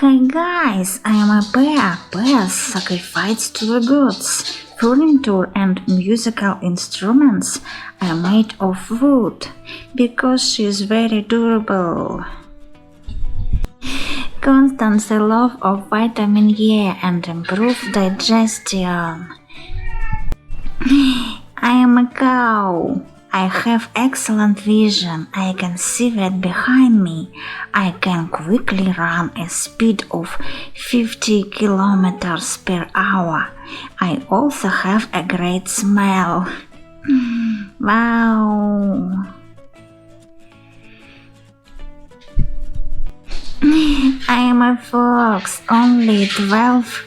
Hey guys, I am a bear. Bears sacrificed to the gods. Furniture and musical instruments are made of wood because she is very durable. Constant love of vitamin E and improved digestion. I am a cow. I have excellent vision. I can see right behind me. I can quickly run a speed of 50 kilometers per hour. I also have a great smell. Wow! I am a fox. Only 12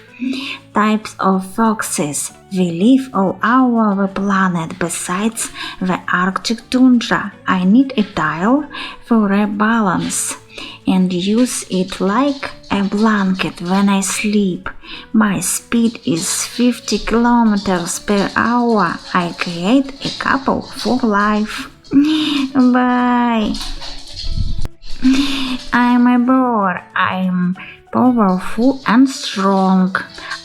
types of foxes. We live all over the planet besides the Arctic tundra. I need a tile for a balance and use it like a blanket when I sleep. My speed is 50 kilometers per hour. I create a couple for life. Bye. I'm a boar. I'm powerful and strong.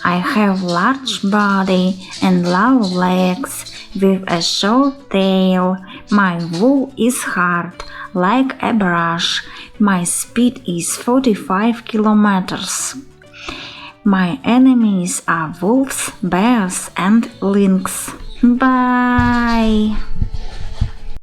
I have large body and long legs with a short tail. My wool is hard like a brush. My speed is 45 kilometers. My enemies are wolves, bears and lynx. Bye!